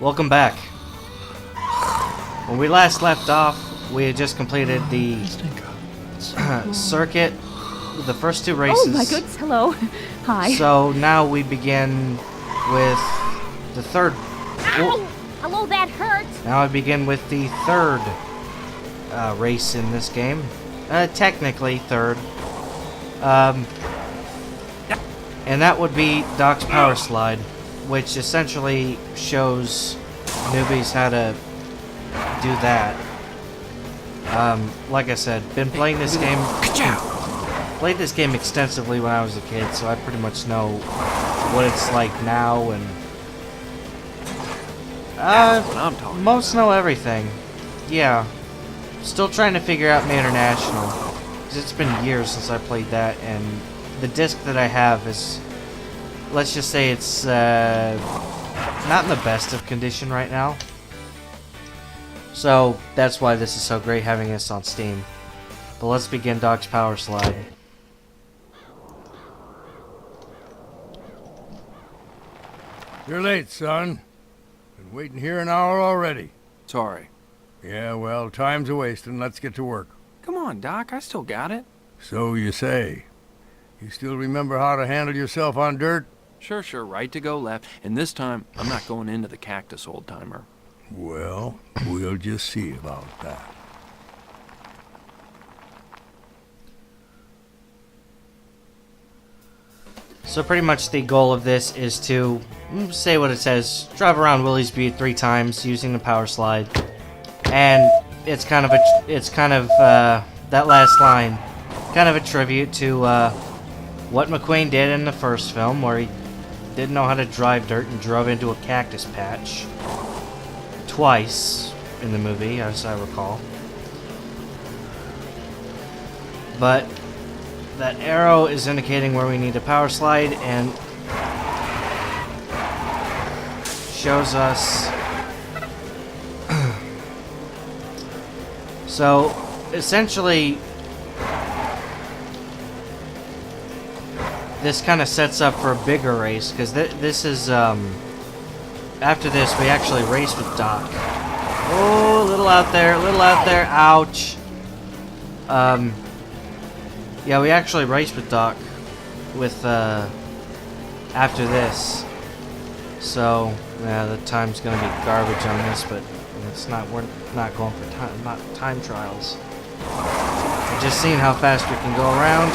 Welcome back. When we last left off, we had just completed the circuit, the first two races. Oh my goodness, hello. Hi. So now we begin with the third. Ow! Hello, that hurt. Now I begin with the third race in this game. Technically third. And that would be Doc's Power Slide, which essentially shows newbies how to do that. Like I said, been playing this game. Played this game extensively when I was a kid, so I pretty much know what it's like now, and most know everything. Yeah, still trying to figure out my international, because it's been years since I played that, and the disc that I have is, let's just say it's not in the best of condition right now. So that's why this is so great having this on Steam. But let's begin Doc's Power Slide. You're late, son. Been waiting here an hour already. Sorry. Yeah, well, time's a-wasting. Let's get to work. Come on, Doc. I still got it. So you say. You still remember how to handle yourself on dirt? Sure. Right to go, left. And this time, I'm not going into the cactus, old-timer. Well, we'll just see about that. So pretty much the goal of this is to say what it says, drive around Willie's Butte 3 times using the Power Slide, and it's kind of that last line, kind of a tribute to what McQueen did in the first film, where he didn't know how to drive dirt and drove into a cactus patch twice in the movie, as I recall. But that arrow is indicating where we need a power slide, and shows us. So essentially, this kind of sets up for a bigger race, because this is after this we actually race with Doc. Oh, a little out there, ouch. Yeah, we actually race with Doc with after this. So yeah, the time's gonna be garbage on this, but it's not. We're not going for time trials. We're just seeing how fast we can go around.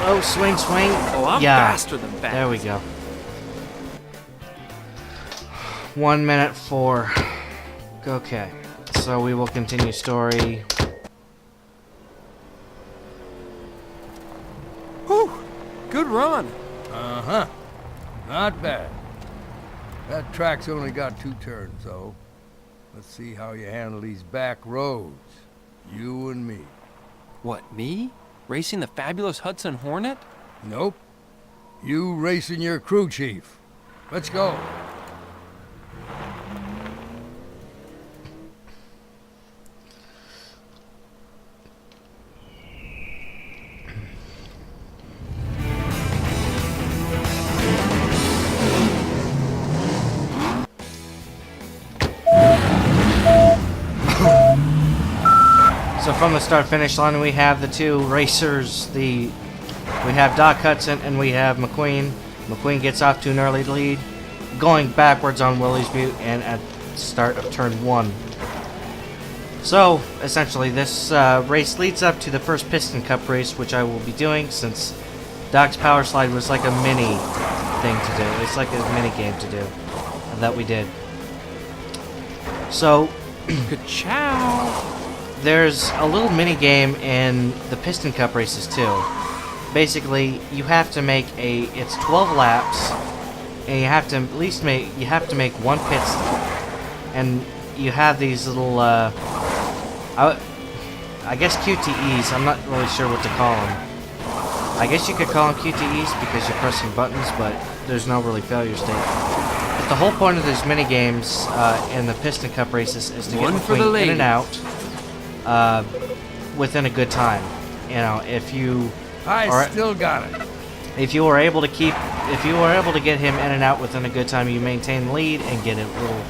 Oh, swing. Oh, I'm faster than fast. There we go. 1 minute 4. Okay, so we will continue story. Whew! Good run. Uh-huh. Not bad. That track's only got 2 turns, though. Let's see how you handle these back roads. You and me. What, me? Racing the fabulous Hudson Hornet? Nope. You racing your crew chief. Let's go. So from the start-finish line, we have the 2 racers. We have Doc Hudson and we have McQueen. McQueen gets off to an early lead, going backwards on Willie's Butte and at the start of turn 1. So essentially, this race leads up to the first Piston Cup race, which I will be doing since Doc's Power Slide was like a mini thing to do. It's like a mini game to do that we did. So, Ka-chow! there's a little mini game in the Piston Cup races too. Basically, you have to make it's 12 laps, and you have to at least make 1 pit stop. And you have these little I guess QTEs. I'm not really sure what to call them. I guess you could call them QTEs because you're pressing buttons, but there's no really failure state. But the whole point of these mini games in the Piston Cup races is to get McQueen in and out within a good time. You know, if you I still got it. if you were able to keep if you were able to get him in and out within a good time, you maintain the lead and get a little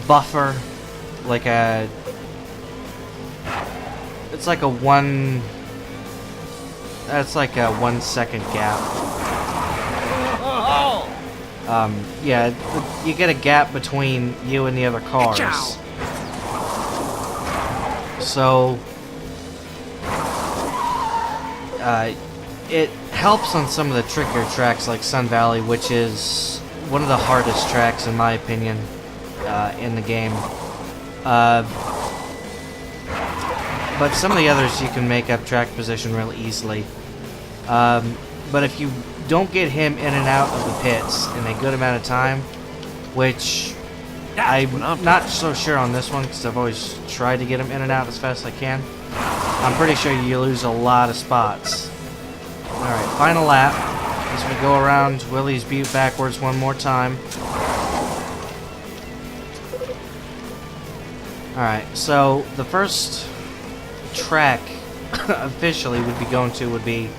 buffer, like a... It's like a 1 second gap. Yeah, you get a gap between you and the other cars. So, it helps on some of the trickier tracks like Sun Valley, which is one of the hardest tracks in my opinion in the game. But some of the others you can make up track position really easily. But if you don't get him in and out of the pits in a good amount of time, which I'm not so sure on this one because I've always tried to get him in and out as fast as I can, I'm pretty sure you lose a lot of spots. Alright, final lap as we go around Willie's Butte backwards one more time. Alright, so the first track officially would be going to would be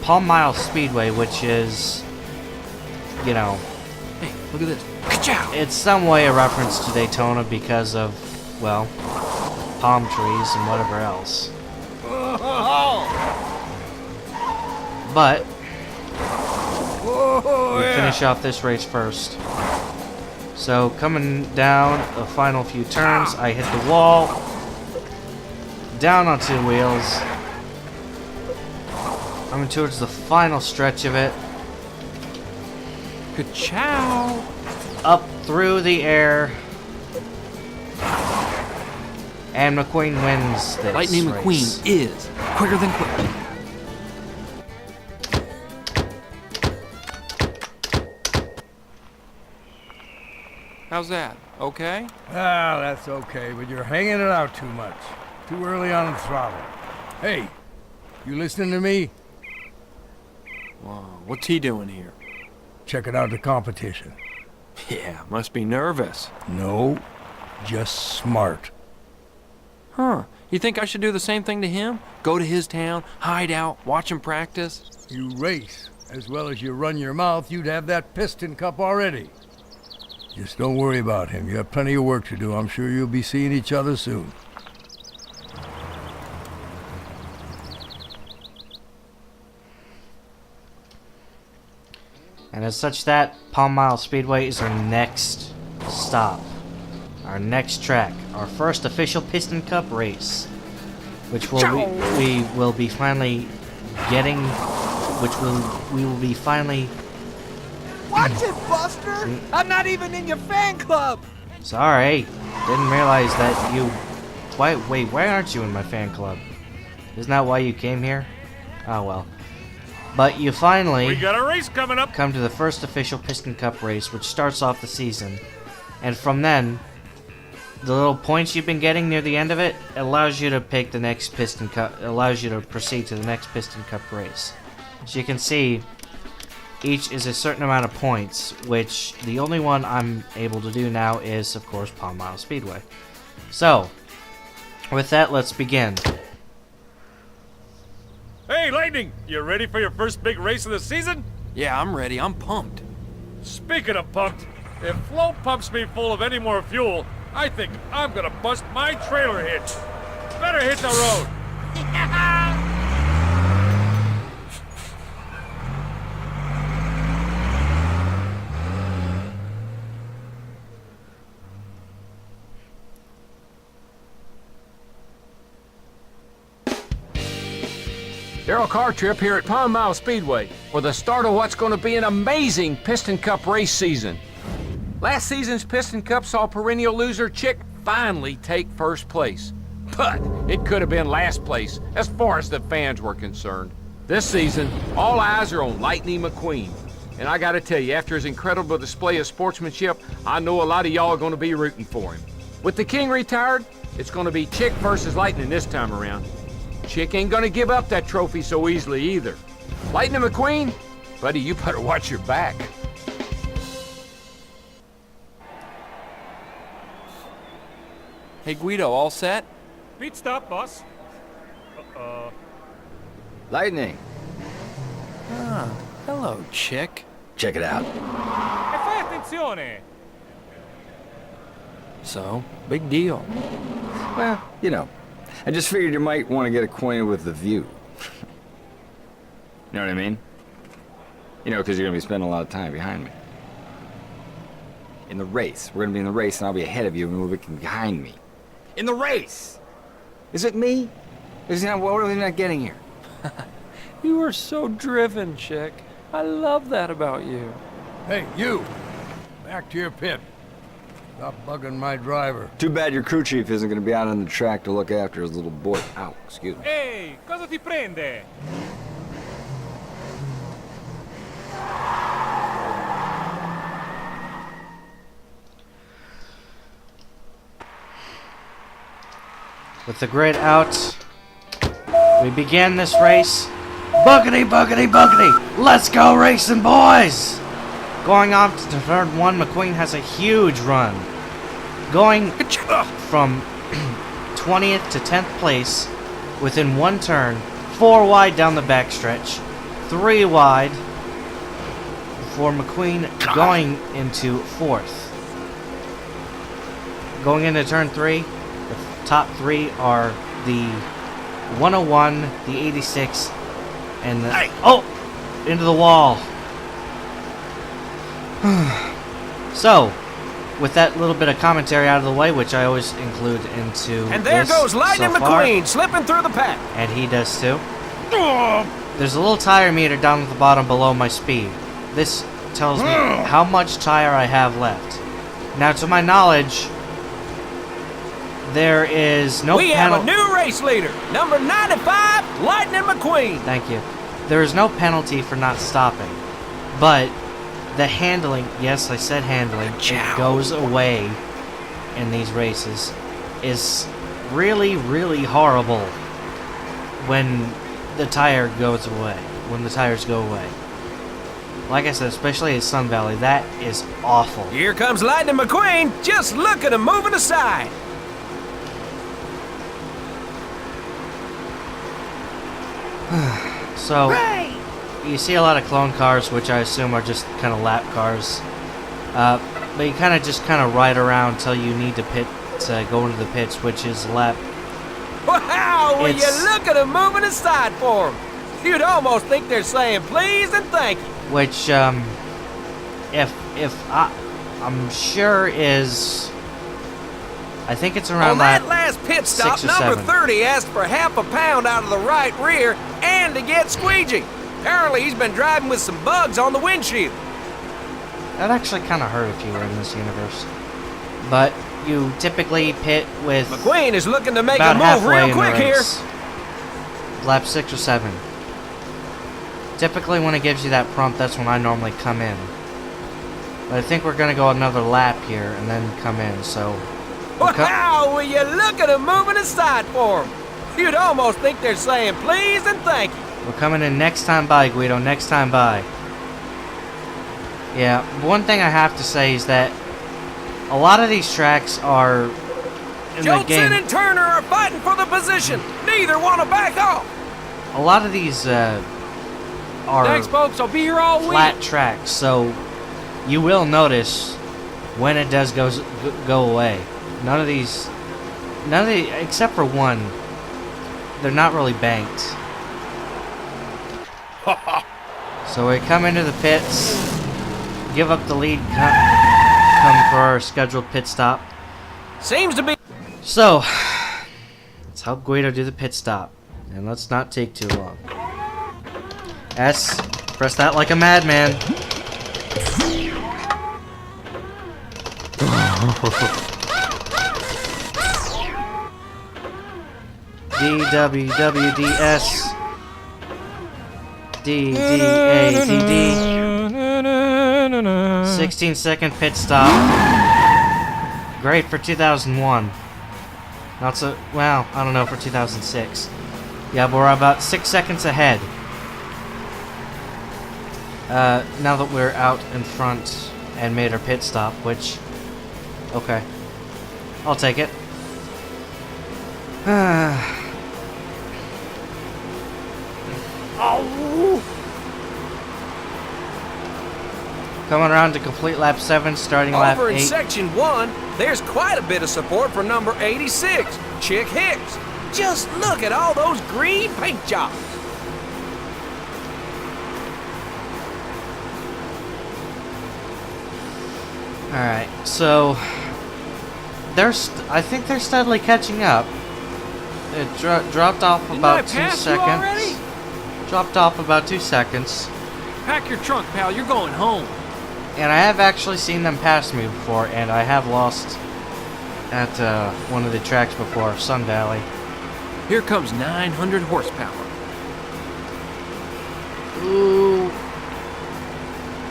Palm Mile Speedway, which is, you know, Hey, look at this. Ka-chow! it's some way a reference to Daytona because of, well, palm trees and whatever else. But we finish off this race first. So coming down the final few turns, I hit the wall, down on 2 wheels. Coming towards the final stretch of it. Ka-chow! Up through the air. And McQueen wins this Lightning race. McQueen is quicker than quick. How's that? Okay? Ah, that's okay, but you're hanging it out too much. Too early on the throttle. Hey, you listening to me? Whoa, what's he doing here? Checking out the competition. Yeah, must be nervous. No, just smart. Huh. You think I should do the same thing to him? Go to his town, hide out, watch him practice? You race, as well as you run your mouth, you'd have that piston cup already. Just don't worry about him. You have plenty of work to do. I'm sure you'll be seeing each other soon. And as such, that Palm Mile Speedway is our next stop. Our next track. Our first official Piston Cup race. Which we will be finally getting... we will be finally... Watch it, Buster! I'm not even in your fan club! Sorry. Didn't realize that you... Wait, why aren't you in my fan club? Isn't that why you came here? Oh well. But you finally... We got a race coming up! come to the first official Piston Cup race, which starts off the season. And from then, the little points you've been getting near the end of it allows you to pick the next Piston Cup, allows you to proceed to the next Piston Cup race. So you can see, each is a certain amount of points, which the only one I'm able to do now is, of course, Palm Mile Speedway. So, with that, let's begin. Hey, Lightning! You ready for your first big race of the season? Yeah, I'm ready. I'm pumped. Speaking of pumped, if Flo pumps me full of any more fuel, I think I'm gonna bust my trailer hitch. Better hit the road. Darrell Cartrip here at Palm Mile Speedway for the start of what's going to be an amazing Piston Cup race season. Last season's Piston Cup saw perennial loser Chick finally take first place. But it could have been last place as far as the fans were concerned. This season, all eyes are on Lightning McQueen. And I gotta tell you, after his incredible display of sportsmanship, I know a lot of y'all are gonna be rooting for him. With the King retired, it's gonna be Chick versus Lightning this time around. Chick ain't gonna give up that trophy so easily either. Lightning McQueen, buddy, you better watch your back. Hey, Guido, all set? Pit stop, boss. Lightning, Hello, chick. Check it out. E fai attenzione! So, big deal. Well, you know, I just figured you might want to get acquainted with the view. You know what I mean? You know, because you're going to be spending a lot of time behind me. In the race. We're going to be in the race, and I'll be ahead of you, and you'll be behind me. In the race! Is it me? Is that what are we not getting here? You are so driven, chick. I love that about you. Hey, you! Back to your pit. Stop bugging my driver. Too bad your crew chief isn't going to be out on the track to look after his little boy. Ow, excuse me. Ehi, cosa ti prende? With the grid out, we began this race. Buckety, buckety, buckety! Let's go racing, boys! Going on to turn 1, McQueen has a huge run. Going from 20th to 10th place within one turn, 4 wide down the backstretch, 3 wide for McQueen going into 4th. Going into turn 3, the top 3 are the 101, the 86, and the... Oh! Into the wall. So, with that little bit of commentary out of the way, which I always include into And there this goes Lightning so far, McQueen slipping through the pack. and he does too. There's a little tire meter down at the bottom below my speed. This tells me how much tire I have left. Now, to my knowledge, there is no We have a penalty. new race leader, number 95, Lightning McQueen. Thank you. There is no penalty for not stopping, but the handling, yes, I said handling, it goes away in these races, is really, really horrible when the tire goes away, when the tires go away. Like I said, especially at Sun Valley, that is awful. Here comes Lightning McQueen. Just look at him moving aside. So, you see a lot of clone cars, which I assume are just kind of lap cars. But you kind of ride around till you need to pit, to go into the pits, which is lap. Wow, will you It's- look at him moving aside for him? You'd almost think they're saying please and thank you. Which, I'm sure is, I think it's around On that lap last pit stop, 6 or number 7. 30 asked for half a pound out of the right rear and to get squeegee. Apparently he's been driving with some bugs on the windshield. That actually kind of hurt if you were in this universe. But you typically pit with McQueen is looking to make a about move halfway real in quick the here. race. Lap 6 or 7. Typically when it gives you that prompt, that's when I normally come in. But I think we're going to go another lap here and then come in, so... Wow, will you look at him moving aside for him? You'd almost think they're saying please and thank you. We're coming in next time by, Guido, next time by. Yeah, one thing I have to say is that a lot of these tracks are in the Johnson game. and Turner are fighting for the position. Neither want to back off. A lot of these are Thanks, folks. I'll be here all week. flat tracks, so you will notice when it does go away. None of these, except for one, they're not really banked. So we come into the pits, give up the lead, come for our scheduled pit stop. Seems to be. So, let's help Guido do the pit stop, and let's not take too long. S, press that like a madman. DWWDS DDADD 16-second pit stop. Great for 2001. Not so well, I don't know for 2006. Yeah, but we're about 6 seconds ahead. Now that we're out in front and made our pit stop, which okay. I'll take it. Coming around to complete lap 7, starting lap Over in 8. section 1, there's quite a bit of support for number 86, Chick Hicks. Just look at all those green paint jobs. Alright, so I think they're steadily catching up. It dropped off Didn't about I 2 pass you seconds. already? Dropped off about 2 seconds. Pack your trunk, pal. You're going home. And I have actually seen them pass me before, and I have lost at one of the tracks before, Sun Valley. Here comes 900 horsepower. Ooh.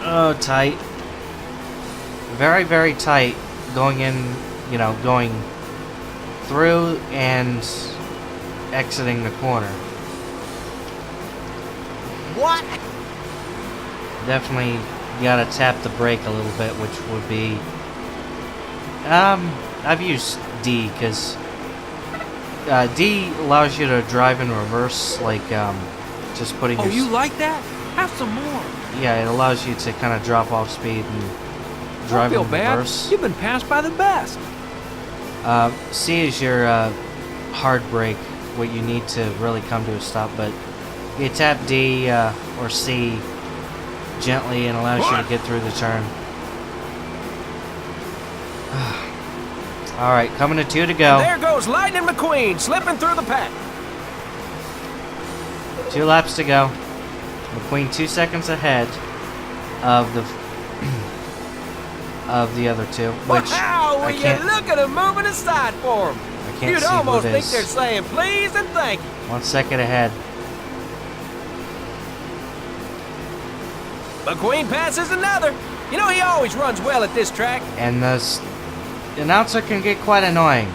Oh, tight. Very, very tight. Going in, going through and exiting the corner. What? Definitely gotta tap the brake a little bit, which would be... I've used D, because D allows you to drive in reverse, like, just putting Oh, your... you like that? Have some more. Yeah, it allows you to kind of drop off speed and Don't drive feel in bad. reverse. You've been passed by the best. C is your hard brake, what you need to really come to a stop, but you tap D or C gently and allows you to get through the turn. Alright, coming to 2 to go. There goes Lightning McQueen slipping through the pack. 2 laps to go. McQueen 2 seconds ahead of the other two, which Wow, I will you can't, look at him moving aside for him? I can't You'd see almost what think is. they're saying please and thank you. 1 second ahead. McQueen passes another. You know, he always runs well at this track. And the announcer can get quite annoying,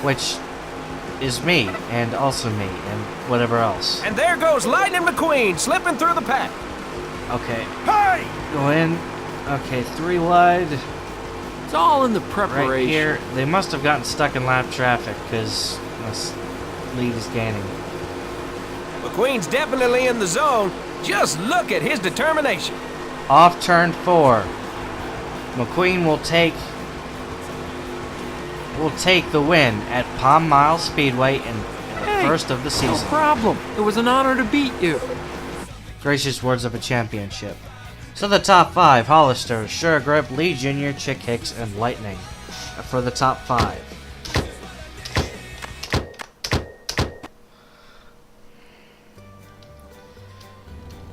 which is me, and also me, and whatever else. And there goes Lightning McQueen slipping through the pack. Okay, Hey! go in. Okay, 3 wide. It's all in the preparation. Right here. They must have gotten stuck in lap traffic, because this lead is gaining. McQueen's definitely in the zone. Just look at his determination. Off turn 4. McQueen will take the win at Palm Mile Speedway in the Hey, first of the No season. problem. It was an honor to beat you. Gracious words of a championship. So the top 5: Hollister, Sure Grip, Lee Jr., Chick Hicks, and Lightning for the top 5.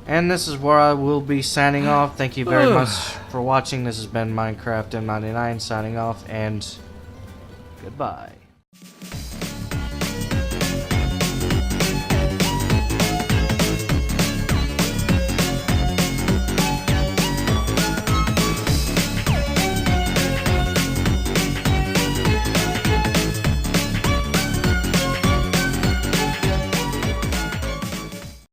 And this is where I will be signing off. Thank you very much for watching. This has been Minecraft M99 signing off, and goodbye.